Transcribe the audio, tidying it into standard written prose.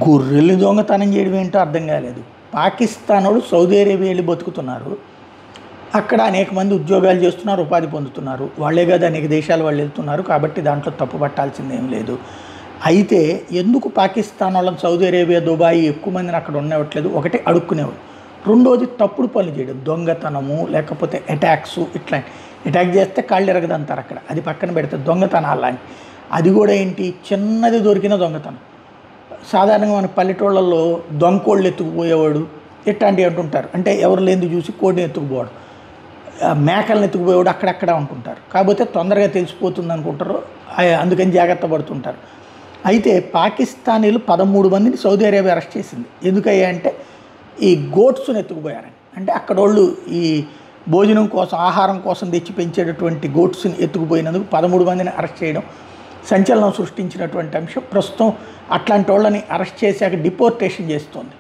గొర్రెలు దొంగతనం చేయడం ఏంటో అర్థం కాలేదు. పాకిస్తాన్ వాళ్ళు సౌదీ అరేబియా వెళ్ళి బతుకుతున్నారు, అక్కడ అనేక మంది ఉద్యోగాలు చేస్తున్నారు, ఉపాధి పొందుతున్నారు. వాళ్ళే కదా అనేక దేశాలు వాళ్ళు వెళ్తున్నారు, కాబట్టి దాంట్లో తప్పు పట్టాల్సిందేం లేదు. అయితే ఎందుకు పాకిస్తాన్ వాళ్ళని సౌదీ అరేబియా, దుబాయ్ ఎక్కువ మందిని అక్కడ ఉండవట్లేదు? ఒకటి అడుక్కునేవాడు, రెండోది తప్పుడు పనులు చేయడం, దొంగతనము లేకపోతే అటాక్స్. ఇట్లాంటి అటాక్ చేస్తే కాళ్ళు ఎరగదంటారు అక్కడ, అది పక్కన పెడితే దొంగతనాలు లాంటి అది కూడా ఏంటి, చిన్నది దొరికిన దొంగతనం. సాధారణంగా మన పల్లెటూళ్ళల్లో దొంగకోళ్ళు ఎత్తుకుపోయేవాడు ఇట్లాంటివి అంటుంటారు, అంటే ఎవరు లేని చూసి కోడిని ఎత్తుకుపోవడం, మేకలను ఎత్తుకుపోయేవాడు అక్కడక్కడ ఉంటుంటారు. కాకపోతే తొందరగా తెలిసిపోతుంది అనుకుంటారు, అందుకని జాగ్రత్త పడుతుంటారు. అయితే పాకిస్తానీలు 13 మందిని సౌదీ అరేబియా అరెస్ట్ చేసింది. ఎందుకయ్యా అంటే ఈ గోట్స్ని ఎత్తుకుపోయారని. అంటే అక్కడ వాళ్ళు ఈ భోజనం కోసం, ఆహారం కోసం తెచ్చి పెంచేటటువంటి గోట్స్ని ఎత్తుకుపోయినందుకు 13 మందిని అరెస్ట్ చేయడం సంచలనం సృష్టించినటువంటి అంశం. ప్రస్తుతం అట్లాంటి వాళ్ళని అరెస్ట్ చేశాక డిపోర్టేషన్ చేస్తోంది.